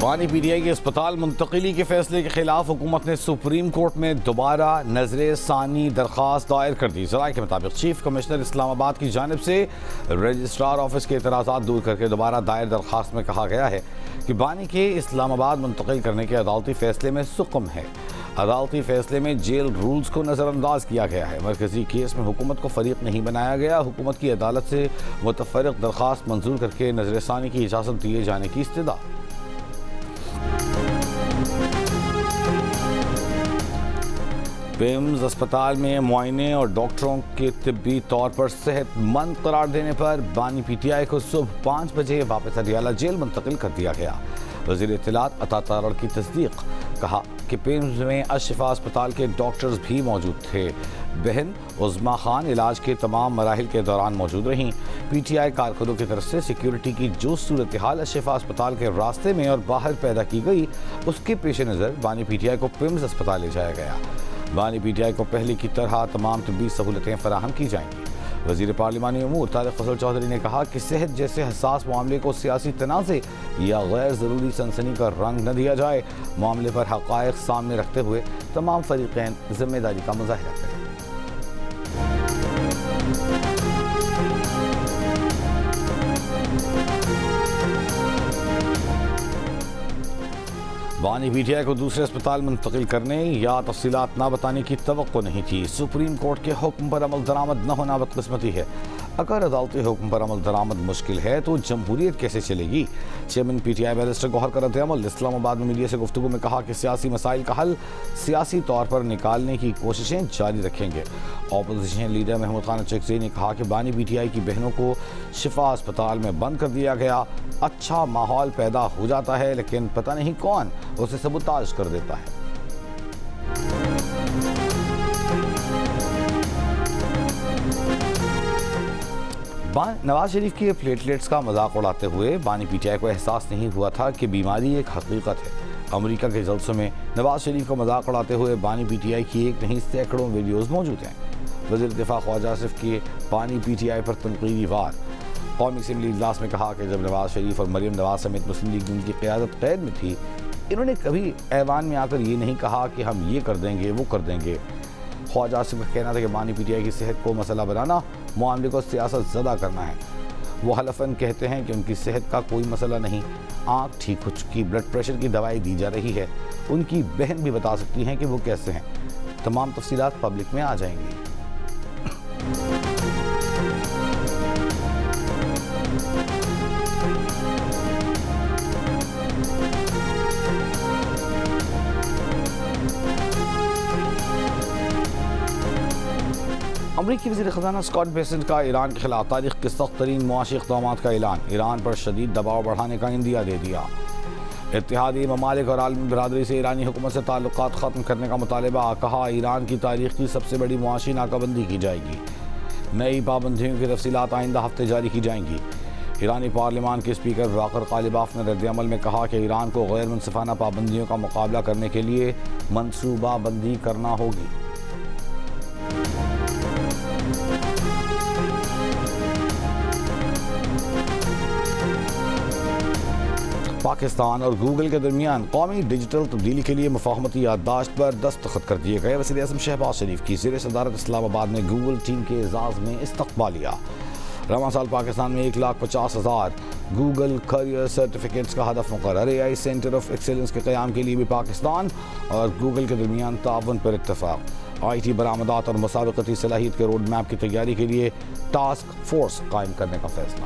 بانی پی ٹی آئی کے اسپتال منتقلی کے فیصلے کے خلاف حکومت نے سپریم کورٹ میں دوبارہ نظر ثانی درخواست دائر کر دی۔ ذرائع کے مطابق چیف کمشنر اسلام آباد کی جانب سے رجسٹرار آفس کے اعتراضات دور کر کے دوبارہ دائر درخواست میں کہا گیا ہے کہ بانی کے اسلام آباد منتقل کرنے کے عدالتی فیصلے میں سقم ہے۔ عدالتی فیصلے میں جیل رولز کو نظر انداز کیا گیا ہے۔ مرکزی کیس میں حکومت کو فریق نہیں بنایا گیا۔ حکومت کی عدالت سے متفرق درخواست منظور کر کے نظر ثانی کی اجازت دیے جانے کی استدعا۔ پیمز اسپتال میں معائنے اور ڈاکٹروں کے طبی طور پر صحت مند قرار دینے پر بانی پی ٹی آئی کو صبح 5 بجے واپس اڈیالہ جیل منتقل کر دیا گیا۔ وزیر اطلاعات عطا تارڑ کی تصدیق، کہا کہ پیمز میں الشفا اسپتال کے ڈاکٹرز بھی موجود تھے۔ بہن عظمیٰ خان علاج کے تمام مراحل کے دوران موجود رہیں۔ پی ٹی آئی کارکنوں کی طرف سے سیکیورٹی کی جو صورتحال الشفا اسپتال کے راستے میں اور باہر پیدا کی گئی، اس کے پیش نظر بانی پی ٹی آئی کو پیمز اسپتال لے جایا گیا۔ بانی پی ٹی آئی کو پہلے کی طرح تمام طبی سہولتیں فراہم کی جائیں گی۔ وزیر پارلیمانی امور طارق فضل چودھری نے کہا کہ صحت جیسے حساس معاملے کو سیاسی تنازع یا غیر ضروری سنسنی کا رنگ نہ دیا جائے۔ معاملے پر حقائق سامنے رکھتے ہوئے تمام فریقین ذمہ داری کا مظاہرہ کریں۔ بانی پی ٹی آئی کو دوسرے اسپتال منتقل کرنے یا تفصیلات نہ بتانے کی توقع نہیں تھی۔ سپریم کورٹ کے حکم پر عمل درآمد نہ ہونا بدقسمتی ہے۔ اگر عدالتی حکم پر عمل درآمد مشکل ہے تو جمہوریت کیسے چلے گی؟ Chairman P T I barrister Gohar کا رد عمل۔ اسلام آباد میں میڈیا سے گفتگو میں کہا کہ سیاسی مسائل کا حل سیاسی طور پر نکالنے کی کوششیں جاری رکھیں گے۔ اپوزیشن لیڈر محمود خان چکزئی نے کہا کہ بانی پی ٹی آئی کی بہنوں کو شفا اسپتال میں بند کر دیا گیا۔ اچھا ماحول پیدا ہو جاتا ہے لیکن پتہ نہیں کون اسے سبوتاژ کر دیتا ہے۔ نواز شریف کی پلیٹلیٹس کا مذاق اڑاتے ہوئے بانی پی ٹی آئی کو احساس نہیں ہوا تھا کہ بیماری ایک حقیقت ہے۔ امریکہ کے جلسوں میں نواز شریف کا مذاق اڑاتے ہوئے بانی پی ٹی آئی کی ایک نہیں سینکڑوں ویڈیوز موجود ہیں۔ وزیر دفاع خواجہ آصف کی بانی پی ٹی آئی پر تنقیدی وار۔ قومی اسمبلی اجلاس میں کہا کہ جب نواز شریف اور مریم نواز سمیت مسلم لیگ ان کی قیادت قید میں تھی، انہوں نے کبھی ایوان میں آ کر یہ نہیں کہا کہ ہم یہ کر دیں گے وہ کر دیں گے۔ خواجہ آصف کا کہنا تھا کہ بانی پی ٹی آئی کی صحت کو مسئلہ بنانا معاملے کو سیاست زدہ کرنا ہے۔ وہ حلفاً کہتے ہیں کہ ان کی صحت کا کوئی مسئلہ نہیں، آنکھ ٹھیک ہو چکی، بلڈ پریشر کی دوائی دی جا رہی ہے۔ ان کی بہن بھی بتا سکتی ہیں کہ وہ کیسے ہیں۔ تمام تفصیلات پبلک میں آ جائیں گی۔ امریکی وزیر خزانہ اسکاٹ بیسنٹ کا ایران کے خلاف تاریخ کے سخت ترین معاشی اقدامات کا اعلان۔ ایران پر شدید دباؤ بڑھانے کا عندیہ دے دیا۔ اتحادی ممالک اور عالمی برادری سے ایرانی حکومت سے تعلقات ختم کرنے کا مطالبہ۔ کہا ایران کی تاریخ کی سب سے بڑی معاشی ناکہ بندی کی جائے گی۔ نئی پابندیوں کی تفصیلات آئندہ ہفتے جاری کی جائیں گی۔ ایرانی پارلیمان کے اسپیکر باقر غالباف نے رد عمل میں کہا کہ ایران کو غیر منصفانہ پابندیوں کا مقابلہ کرنے کے لیے منصوبہ بندی کرنا ہوگی۔ پاکستان اور گوگل کے درمیان قومی ڈیجیٹل تبدیلی کے لیے مفاہمتی یادداشت پر دستخط کر دیے گئے۔ وزیر اعظم شہباز شریف کی زیر صدارت اسلام آباد میں گوگل ٹیم کے اعزاز میں استقبالیہ۔ رواں سال پاکستان میں 1,50,000 گوگل کیریئر سرٹیفکیٹس کا ہدف مقرر۔ اے آئی سینٹر آف ایکسیلنس کے قیام کے لیے بھی پاکستان اور گوگل کے درمیان تعاون پر اتفاق۔ آئی ٹی برآمدات اور مسابقتی صلاحیت کے روڈ میپ کی تیاری کے لیے ٹاسک فورس قائم کرنے کا فیصلہ۔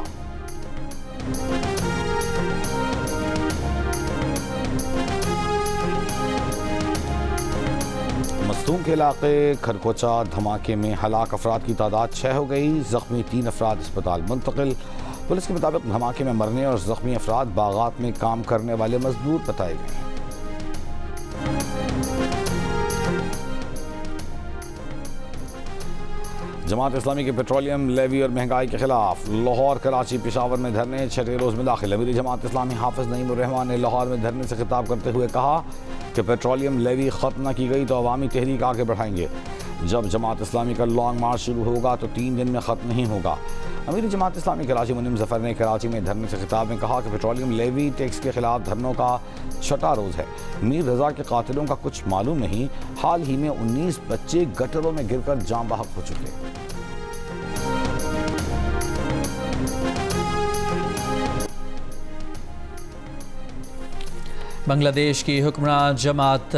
مستونگ کے علاقے کھرکوچا دھماکے میں ہلاک افراد کی تعداد 6 ہو گئی، زخمی 3 افراد اسپتال منتقل۔ پولیس کے مطابق دھماکے میں مرنے اور زخمی افراد باغات میں کام کرنے والے مزدور بتائے گئے ہیں۔ جماعت اسلامی کے پیٹرولیم لیوی اور مہنگائی کے خلاف لاہور، کراچی، پشاور میں دھرنے 6 روز میں داخل۔ امیر جماعت اسلامی حافظ نعیم الرحمان نے لاہور میں دھرنے سے خطاب کرتے ہوئے کہا کہ پیٹرولیم لیوی ختم نہ کی گئی تو عوامی تحریک آگے بڑھائیں گے۔ جب جماعت اسلامی کا لانگ مارچ شروع ہوگا تو 3 دن میں ختم نہیں ہوگا۔ امیر جماعت اسلامی کراچی منیم ظفر نے کراچی میں دھرنے سے خطاب میں کہا کہ پیٹرولیم لیوی ٹیکس کے خلاف دھرنوں کا 6واں روز ہے۔ میر رضا کے قاتلوں کا کچھ معلوم نہیں، حال ہی میں 19 بچے گٹروں میں گر کر جاں بحق ہو چکے۔ بنگلہ دیش کی حکمراں جماعت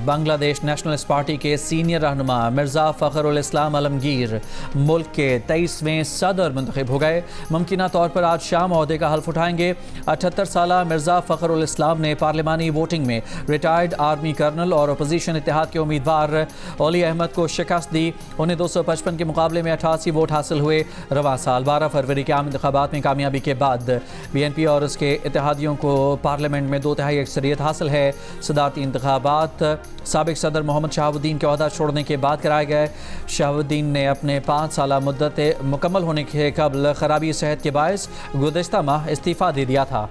بنگلہ دیش نیشنلسٹ پارٹی کے سینئر رہنما مرزا فخر الاسلام عالمگیر ملک کے 23ویں صدر منتخب ہو گئے۔ ممکنہ طور پر آج شام عہدے کا حلف اٹھائیں گے۔ 78 سالہ مرزا فخر الاسلام نے پارلیمانی ووٹنگ میں ریٹائرڈ آرمی کرنل اور اپوزیشن اتحاد کے امیدوار اولی احمد کو شکست دی۔ انہیں 255 کے مقابلے میں 88 ووٹ حاصل ہوئے۔ رواں سال 12 فروری کے عام انتخابات میں کامیابی کے بعد BNP اور اس کے اتحادیوں کو پارلیمنٹ میں 2/3 اکثریت حاصل ہے۔ صدارتی انتخابات سابق صدر محمد شہاب الدین کے عہدہ چھوڑنے کے بعد کرائے گئے۔ شہاب الدین نے اپنے 5 سالہ مدت مکمل ہونے کے قبل خرابی صحت کے باعث گزشتہ ماہ استعفیٰ دے دیا تھا۔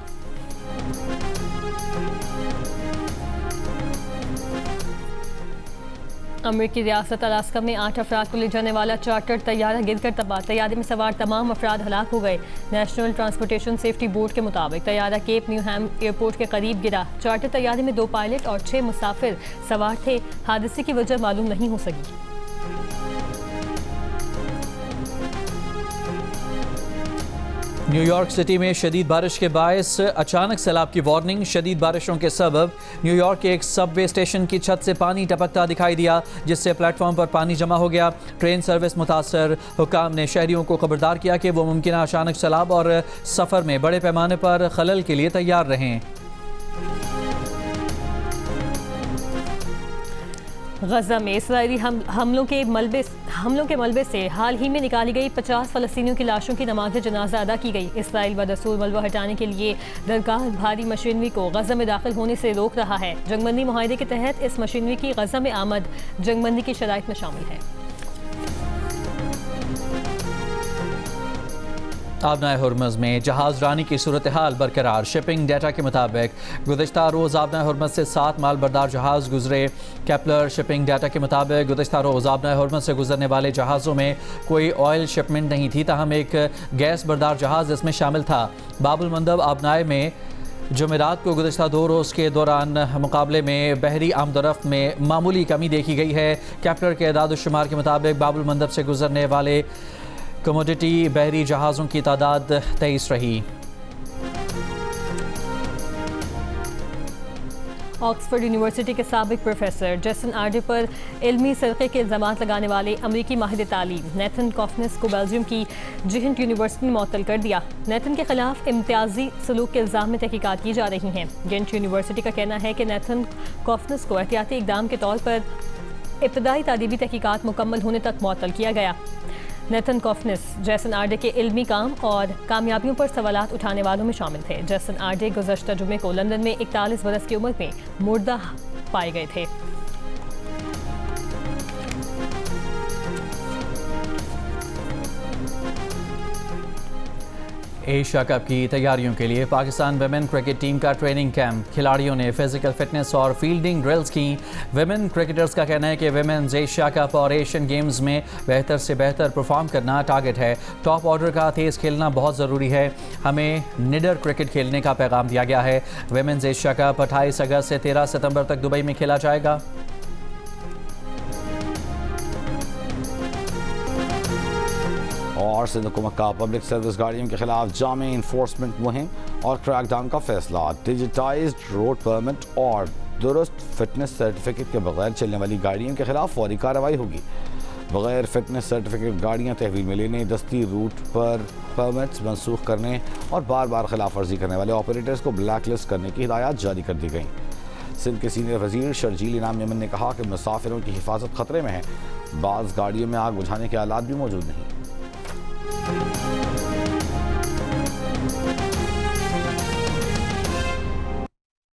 امریکی ریاست الاسکا میں 8 افراد کو لے جانے والا چارٹر طیارہ گر کر تباہ، طیارے میں سوار تمام افراد ہلاک ہو گئے۔ نیشنل ٹرانسپورٹیشن سیفٹی بورڈ کے مطابق طیارہ کیپ نیو ہیم ایئرپورٹ کے قریب گرا۔ چارٹر طیارے میں 2 پائلٹ اور 6 مسافر سوار تھے۔ حادثے کی وجہ معلوم نہیں ہو سکی۔ نیو یارک سٹی میں شدید بارش کے باعث اچانک سیلاب کی وارننگ۔ شدید بارشوں کے سبب نیو یارک کے ایک سب وے اسٹیشن کی چھت سے پانی ٹپکتا دکھائی دیا، جس سے پلیٹ فارم پر پانی جمع ہو گیا۔ ٹرین سروس متاثر حکام نے شہریوں کو خبردار کیا کہ وہ ممکنہ اچانک سیلاب اور سفر میں بڑے پیمانے پر خلل کے لیے تیار رہیں۔ غزہ میں اسرائیلی حملوں کے ملبے سے حال ہی میں نکالی گئی 50 فلسطینیوں کی لاشوں کی نماز جنازہ ادا کی گئی۔ اسرائیل بدستور ملبہ ہٹانے کے لیے درکار بھاری مشینری کو غزہ میں داخل ہونے سے روک رہا ہے۔ جنگ بندی معاہدے کے تحت اس مشینری کی غزہ میں آمد جنگ بندی کی شرائط میں شامل ہے۔ آبنائے ہرمز میں جہاز رانی کی صورتحال برقرار۔ شپنگ ڈیٹا کے مطابق گزشتہ روز آبنائے ہرمز سے 7 مال بردار جہاز گزرے۔ کیپلر شپنگ ڈیٹا کے مطابق گزشتہ روز آبنائے ہرمز سے گزرنے والے جہازوں میں کوئی آئل شپمنٹ نہیں تھی، تاہم ایک گیس بردار جہاز اس میں شامل تھا۔ باب المندب آبنائے میں جمعرات کو گزشتہ 2 روز کے دوران مقابلے میں بحری آمد و رفت میں معمولی کمی دیکھی گئی ہے۔ کیپلر کے اعداد و شمار کے مطابق باب المندب سے گزرنے والے کموڈٹی بحری جہازوں کی تعداد 23 رہی۔ آکسفورڈ یونیورسٹی کے سابق پروفیسر جیسن آرڈے پر علمی سرقے کے الزامات لگانے والے امریکی ماہر تعلیم نیتھن کافنس کو بیلجیم کی جینٹ یونیورسٹی نے معطل کر دیا۔ نیتھن کے خلاف امتیازی سلوک کے الزام میں تحقیقات کی جا رہی ہیں۔ جینٹ یونیورسٹی کا کہنا ہے کہ نیتھن کافنس کو احتیاطی اقدام کے طور پر ابتدائی تعلیمی تحقیقات مکمل ہونے تک معطل کیا گیا۔ نیتھن کافنس جیسن آرڈے کے علمی کام اور کامیابیوں پر سوالات اٹھانے والوں میں شامل تھے۔ جیسن آرڈے گزشتہ جمعے کو لندن میں 41 برس کی عمر میں مردہ پائے گئے تھے۔ ایشیا کپ کی تیاریوں کے لیے پاکستان ویمن کرکٹ ٹیم کا ٹریننگ کیمپ۔ کھلاڑیوں نے فزیکل فٹنس اور فیلڈنگ ڈرلز کی۔ ویمن کرکٹرز کا کہنا ہے کہ ویمنز ایشیا کپ اور ایشین گیمز میں بہتر سے بہتر پرفارم کرنا ٹارگٹ ہے۔ ٹاپ آرڈر کا تیز کھیلنا بہت ضروری ہے۔ ہمیں نڈر کرکٹ کھیلنے کا پیغام دیا گیا ہے۔ ویمنز ایشیا کپ 28 اگست سے 13 ستمبر تک دبئی میں کھیلا جائے گا۔ اور سندھ حکومت کا پبلک سروس گاڑیوں کے خلاف جامع انفورسمنٹ مہم اور کریک ڈاؤن کا فیصلہ۔ ڈیجیٹائزڈ روڈ پرمٹ اور درست فٹنس سرٹیفکیٹ کے بغیر چلنے والی گاڑیوں کے خلاف فوری کارروائی ہوگی۔ بغیر فٹنس سرٹیفکیٹ گاڑیاں تحویل میں لینے، دستی روٹ پر پرمٹس منسوخ کرنے اور بار بار خلاف ورزی کرنے والے آپریٹرز کو بلیک لسٹ کرنے کی ہدایات جاری کر دی گئیں۔ سندھ کے سینئر وزیر شرجیل انعام میمن نے کہا کہ مسافروں کی حفاظت خطرے میں ہے۔ بعض گاڑیوں میں آگ بجھانے کے آلات بھی موجود نہیں۔